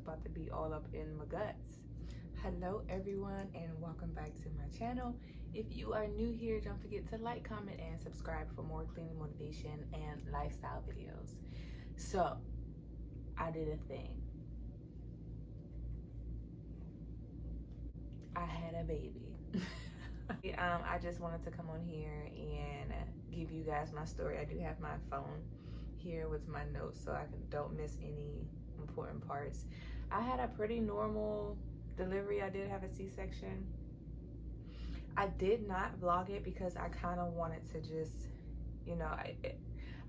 about to be all up in my guts. Hello everyone, and welcome back to my channel. If you are new here, don't forget to like, comment, and subscribe for more cleaning motivation and lifestyle videos. So I did a thing. I had a baby. I just wanted to come on here and give you guys my story. I do have my phone here with my notes so I don't miss any important parts. I had a pretty normal delivery. I did have a C-section. I did not vlog it because I kind of wanted to just, you know,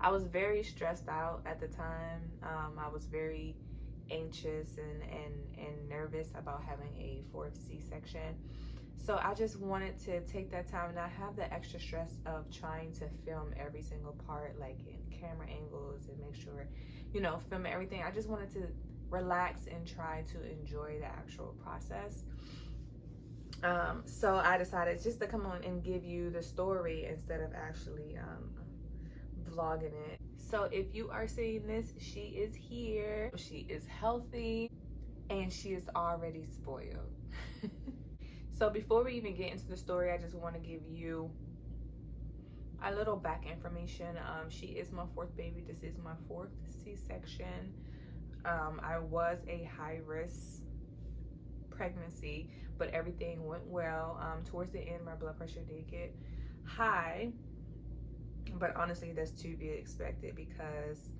I was very stressed out at the time. I was very anxious and nervous about having a fourth C-section. So I just wanted to take that time and not have the extra stress of trying to film every single part, like in camera angles, and make sure, you know, film everything. I just wanted to relax and try to enjoy the actual process. So I decided just to come on and give you the story instead of actually vlogging it. So if you are seeing this, she is here, she is healthy, and she is already spoiled. So before we even get into the story, I just want to give you a little back information. She is my fourth baby. This is my fourth C-section. I was a high-risk pregnancy, but everything went well. Towards the end, my blood pressure did get high, but honestly, that's to be expected because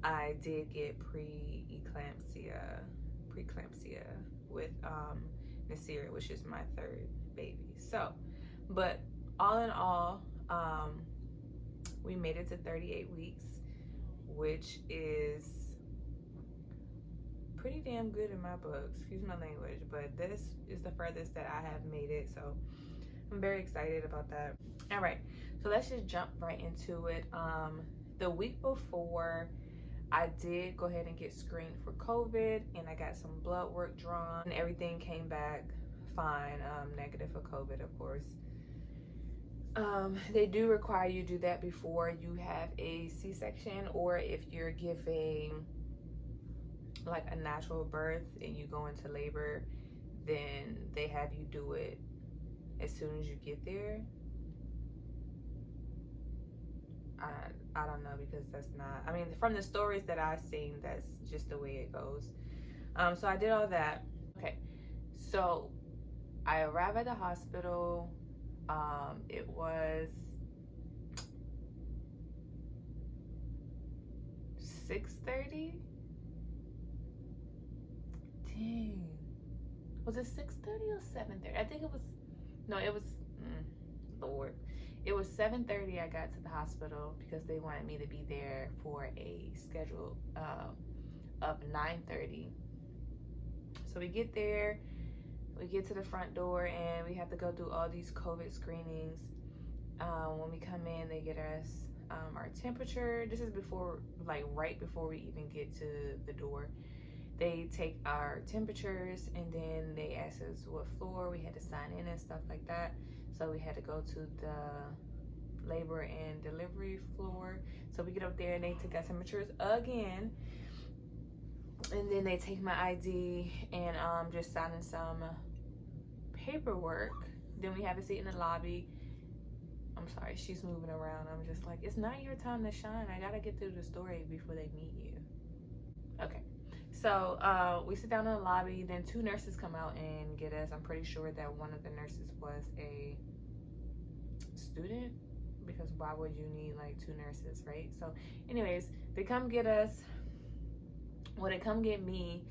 I did get preeclampsia with Nasir, which is my third baby. So, but all in all, we made it to 38 weeks, which is pretty damn good in my book, excuse my language, but this is the furthest that I have made it, so I'm very excited about that. All right, so let's just jump right into it. The week before, I did go ahead and get screened for COVID, and I got some blood work drawn, and everything came back fine, negative for COVID, of course. They do require you to do that before you have a C-section, or if you're giving like a natural birth and you go into labor, then they have you do it as soon as you get there. I don't know, because that's not, I mean, from the stories that I've seen, that's just the way it goes. So I did all that. Okay, so I arrived at the hospital. It was 6:30. Dang, was it 6:30 or 7:30? I think it was, no, it was, Lord. It was 7:30 I got to the hospital because they wanted me to be there for a schedule of 9:30. So we get there, we get to the front door, and we have to go through all these COVID screenings. When we come in, they get us our temperature. This is before, like right before we even get to the door. They take our temperatures, and then they ask us what floor we had to sign in and stuff like that. So we had to go to the labor and delivery floor. So we get up there and they take our temperatures again. And then they take my ID and just signing some paperwork. Then we have a seat in the lobby. I'm sorry, she's moving around. I'm just like, it's not your time to shine. I gotta get through the story before they meet you. Okay. So we sit down in the lobby, then two nurses come out and get us. I'm pretty sure that one of the nurses was a student, because why would you need like two nurses, right? So anyways, they come get us. Well, they come get me,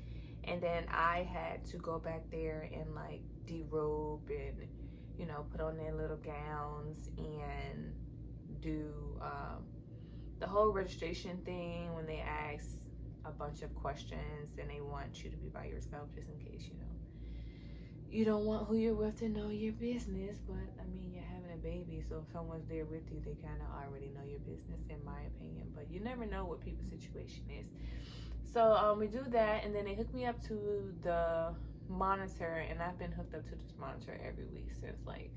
and then I had to go back there and like derobe and, you know, put on their little gowns and do the whole registration thing when they ask a bunch of questions and they want you to be by yourself, just in case, you know, you don't want who you're with to know your business. But I mean, you're having a baby, so if someone's there with you, they kind of already know your business, in my opinion. But you never know what people's situation is. So we do that, and then they hook me up to the monitor, and I've been hooked up to this monitor every week since like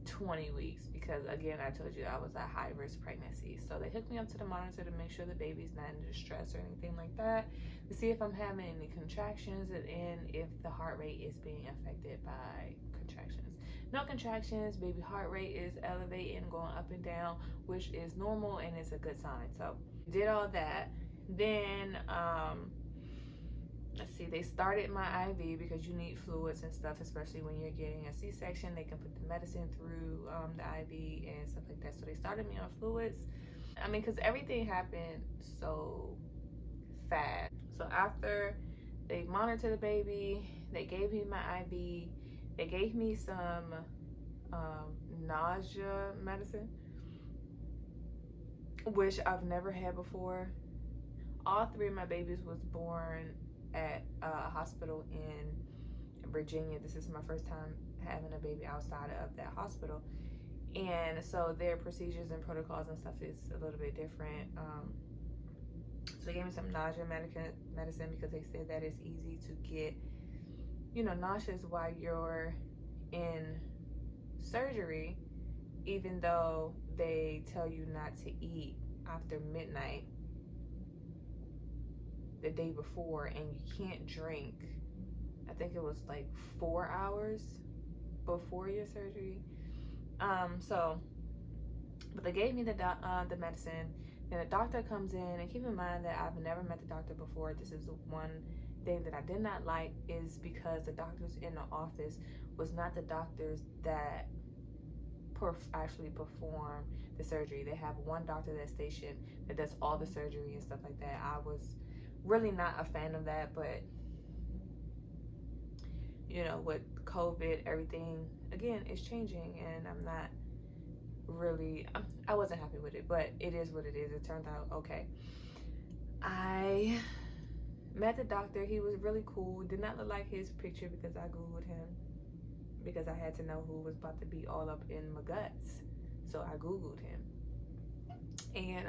20 weeks, because again, I told you I was a high risk pregnancy. So they hooked me up to the monitor to make sure the baby's not in distress or anything like that, to see if I'm having any contractions and if the heart rate is being affected by contractions. No contractions, baby heart rate is elevating, going up and down, which is normal and it's a good sign. So did all that. Then let's see, they started my IV because you need fluids and stuff, especially when you're getting a C-section. They can put the medicine through the IV and stuff like that. So they started me on fluids. I mean, because everything happened so fast. So after they monitored the baby, they gave me my IV, they gave me some nausea medicine, which I've never had before. All three of my babies was born at a hospital in Virginia. This is my first time having a baby outside of that hospital, and so their procedures and protocols and stuff is a little bit different. So they gave me some nausea medicine because they said that it's easy to get, you know, nauseous while you're in surgery, even though they tell you not to eat after midnight the day before, and you can't drink, I think it was like 4 hours before your surgery. But they gave me the medicine. Then the doctor comes in, and keep in mind that I've never met the doctor before. This is the one thing that I did not like, is because the doctors in the office was not the doctors that actually perform the surgery. They have one doctor that's stationed that does all the surgery and stuff like that. I was really not a fan of that, but you know, with COVID, everything again is changing, and I'm not really, I wasn't happy with it, but it is what it is. It turned out okay. I met the doctor. He was really cool. Did not look like his picture because I Googled him, because I had to know who was about to be all up in my guts. So I Googled him, and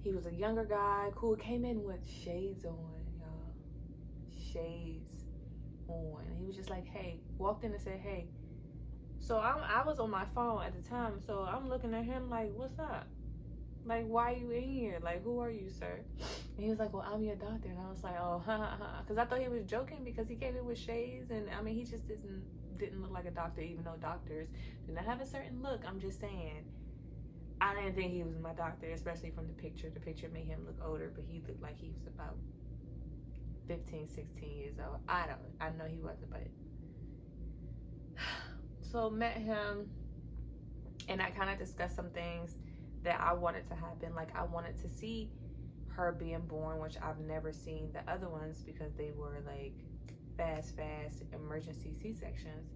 he was a younger guy, cool, came in with shades on, y'all. Shades on. He was just like, hey, walked in and said, hey. So I was on my phone at the time, so I'm looking at him like, what's up? Like, why are you in here? Like, who are you, sir? And he was like, well, I'm your doctor. And I was like, oh, ha, ha, ha. Because I thought he was joking because he came in with shades. And, I mean, he just didn't look like a doctor, even though doctors do not have a certain look. I'm just saying. I didn't think he was my doctor, especially from the picture. The picture made him look older, but he looked like he was about 15, 16 years old. I know he wasn't, but. So met him, and I kind of discussed some things that I wanted to happen. Like, I wanted to see her being born, which I've never seen the other ones because they were like fast emergency C-sections.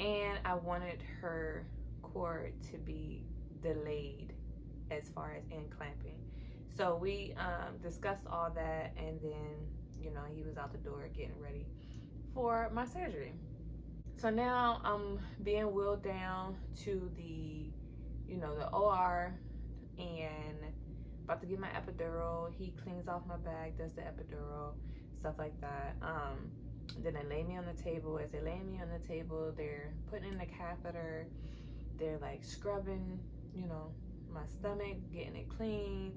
And I wanted her cord to be delayed as far as in clamping. So we discussed all that, and then, you know, he was out the door getting ready for my surgery. So now I'm being wheeled down to the, you know, the OR, and about to get my epidural. He cleans off my bag, does the epidural, stuff like that. Then they lay me on the table. As they lay me on the table, they're putting in the catheter. They're like scrubbing, you know, my stomach, getting it clean,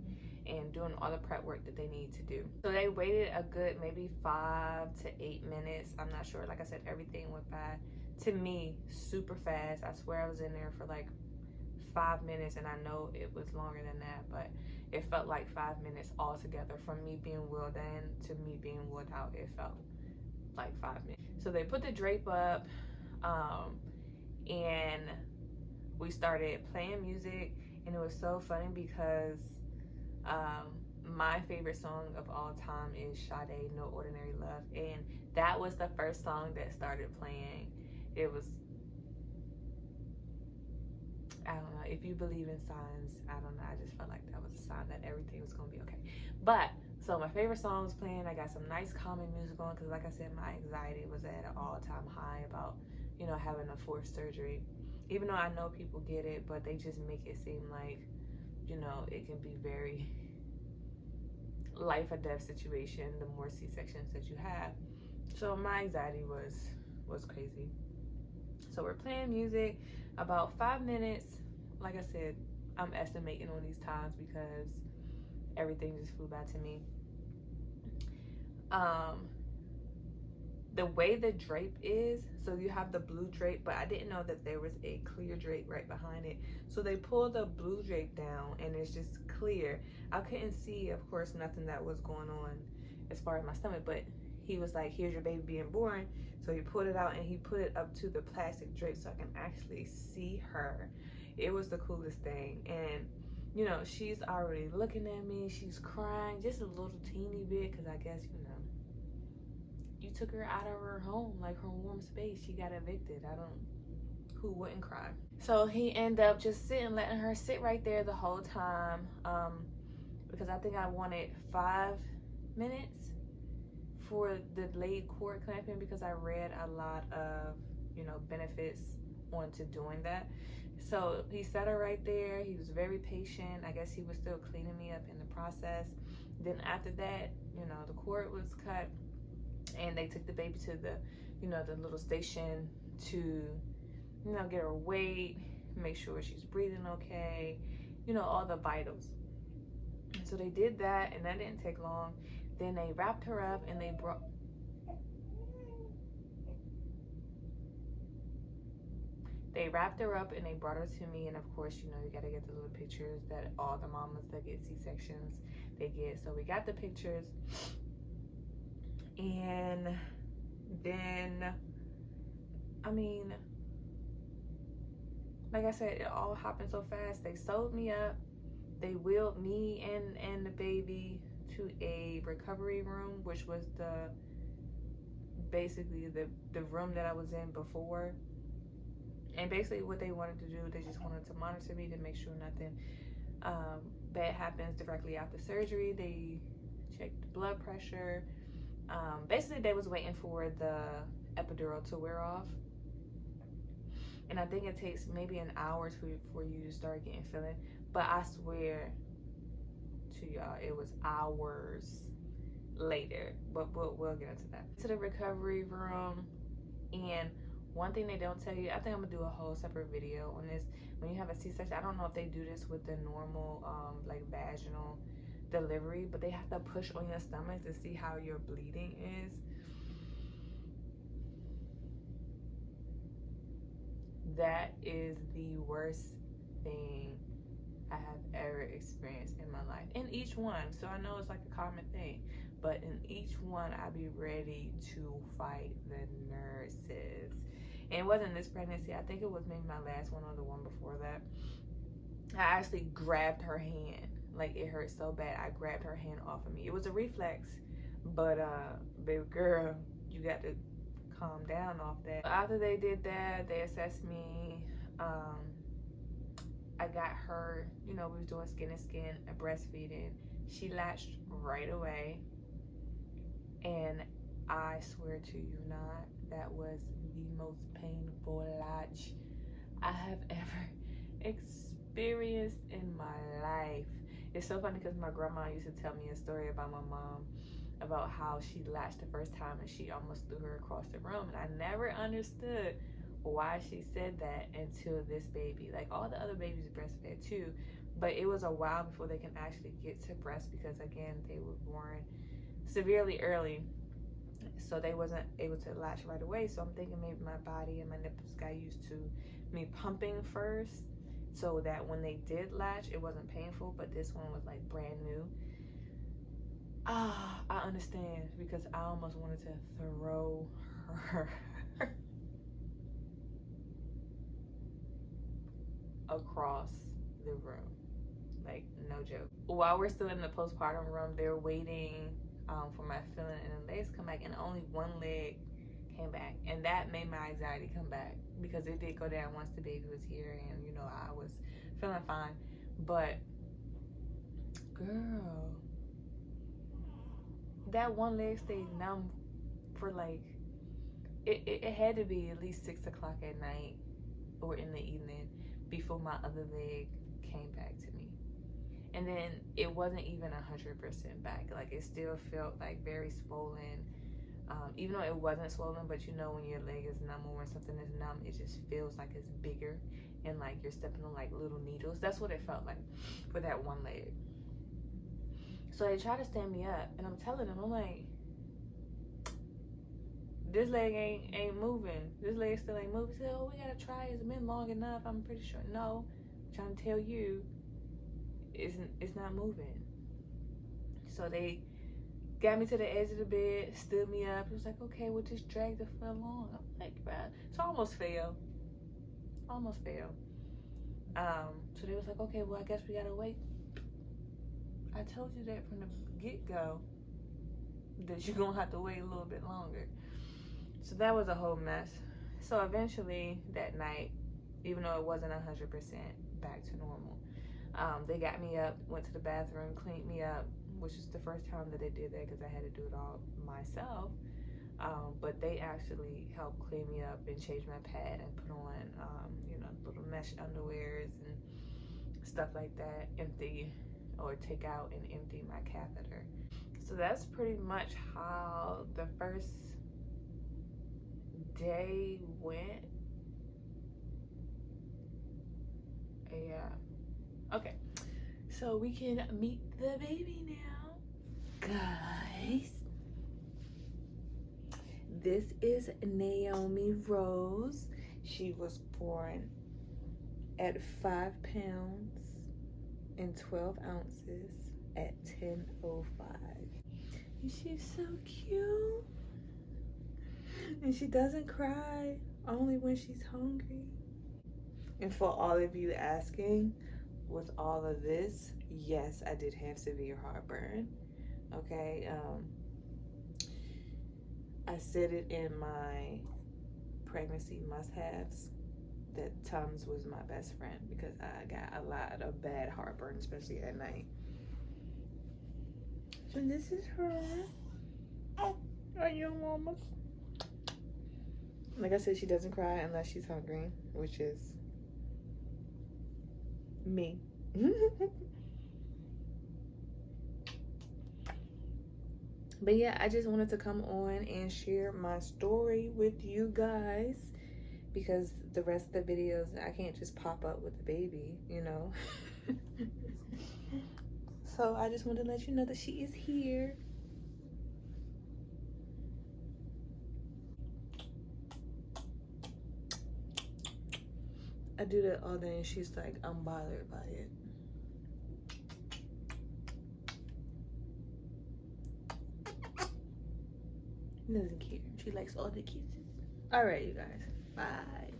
and doing all the prep work that they need to do. So they waited a good maybe 5 to 8 minutes. I'm not sure. Like I said, everything went by, to me, super fast. I swear I was in there for like 5 minutes, and I know it was longer than that, but it felt like 5 minutes altogether. From me being wheeled in to me being wheeled out, it felt like 5 minutes. So they put the drape up, and we started playing music, and it was so funny because my favorite song of all time is Sade, No Ordinary Love, and that was the first song that started playing. It was, I don't know, if you believe in signs, I don't know, I just felt like that was a sign that everything was gonna be okay. But so my favorite song was playing. I got some nice calming music on, because like I said, my anxiety was at an all-time high about, you know, having a fourth surgery. Even though I know people get it, but they just make it seem like, you know, it can be very life or death situation the more C-sections that you have. So my anxiety was crazy. So we're playing music. About 5 minutes. Like I said, I'm estimating on these times because everything just flew by to me. The way the drape is, so you have the blue drape, but I didn't know that there was a clear drape right behind it. So they pulled the blue drape down and it's just clear. I couldn't see, of course, nothing that was going on as far as my stomach, but he was like, here's your baby being born. So he pulled it out and he put it up to the plastic drape so I can actually see her. It was the coolest thing. And you know, she's already looking at me, she's crying just a little teeny bit, because I guess, you know, you took her out of her home, like her warm space. She got evicted. Who wouldn't cry? So he ended up just sitting, letting her sit right there the whole time, because I think I wanted 5 minutes for the delayed cord clamping, because I read a lot of, you know, benefits onto doing that. So he set her right there. He was very patient. I guess he was still cleaning me up in the process. Then after that, you know, the cord was cut and they took the baby to the, you know, the little station to, you know, get her weight, make sure she's breathing okay, you know, all the vitals. So they did that, and that didn't take long. Then they wrapped her up and they brought her to me. And of course, you know, you got to get the little pictures that all the mamas that get C-sections, they get. So we got the pictures. And then, I mean, like I said, it all happened so fast. They sewed me up. They wheeled me and the baby to a recovery room, which was basically the room that I was in before. And basically what they wanted to do, they just wanted to monitor me to make sure nothing bad happens directly after surgery. They checked the blood pressure. Basically they was waiting for the epidural to wear off. And I think it takes maybe an hour for you to start getting feeling. But I swear to y'all, it was hours later. But we'll get into that. To the recovery room, and one thing they don't tell you, I think I'm gonna do a whole separate video on this. When you have a C-section, I don't know if they do this with the normal like vaginal delivery, but they have to push on your stomach to see how your bleeding is. That is the worst thing I have ever experienced in my life. In each one, so I know it's like a common thing, but in each one, I be ready to fight the nurses. And it wasn't this pregnancy. I think it was maybe my last one or the one before that. I actually grabbed her hand. Like, it hurt so bad. I grabbed her hand off of me. It was a reflex, but baby girl, you got to calm down off that. After they did that, they assessed me. I got her, you know, we was doing skin to skin and breastfeeding. She latched right away. And I swear to you not, that was the most painful latch I have ever experienced in my life. It's so funny because my grandma used to tell me a story about my mom, about how she latched the first time and she almost threw her across the room. And I never understood why she said that until this baby. Like, all the other babies breastfed too, but it was a while before they can actually get to breast, because again, they were born severely early, so they wasn't able to latch right away. So I'm thinking maybe my body and my nipples got used to me pumping first, so that when they did latch, it wasn't painful. But this one was like brand new. I understand, because I almost wanted to throw her across the room. Like, no joke. While we're still in the postpartum room, they're waiting for my feeling and the legs come back, and only one leg came back, and that made my anxiety come back, because it did go down once the baby was here, and you know, I was feeling fine. But girl, that one leg stayed numb for like, it had to be at least 6 o'clock at night or in the evening before my other leg came back to me. And then it wasn't even 100% back. Like, it still felt like very swollen. Even though it wasn't swollen, but you know when your leg is numb or when something is numb, it just feels like it's bigger and like you're stepping on like little needles. That's what it felt like for that one leg. So they try to stand me up, and I'm telling them, I'm like, this leg ain't moving. This leg still ain't moving. They said, oh, we gotta try. It's been long enough. I'm pretty sure. No, I'm trying to tell you, it's not moving. So they got me to the edge of the bed, stood me up. It was like, okay, we'll just drag the foot along. I'm like, right. So I almost fell. So they was like, okay, well, I guess we gotta wait. I told you that from the get-go, that you're gonna have to wait a little bit longer. So that was a whole mess. So eventually that night, even though it wasn't 100% back to normal, they got me up, went to the bathroom, cleaned me up, which is the first time that they did that because I had to do it all myself. But they actually helped clean me up and change my pad and put on, little mesh underwears and stuff like that, take out and empty my catheter. So that's pretty much how the first day went. Yeah. Okay. So we can meet the baby now, guys. This is Naomi Rose. She was born at 5 pounds and 12 ounces at 10:05. And she's so cute. And she doesn't cry, only when she's hungry. And for all of you asking, with all of this, yes, I did have severe heartburn. Okay, I said it in my pregnancy must-haves that Tums was my best friend because I got a lot of bad heartburn, especially at night. So this is her. Are you mama? Like I said, she doesn't cry unless she's hungry, which is me. But yeah, I just wanted to come on and share my story with you guys because the rest of the videos, I can't just pop up with the baby, you know. So I just wanted to let you know that she is here. I do that all day and she's like, I'm bothered by it. Doesn't care. She likes all the kisses. All right, you guys. Bye.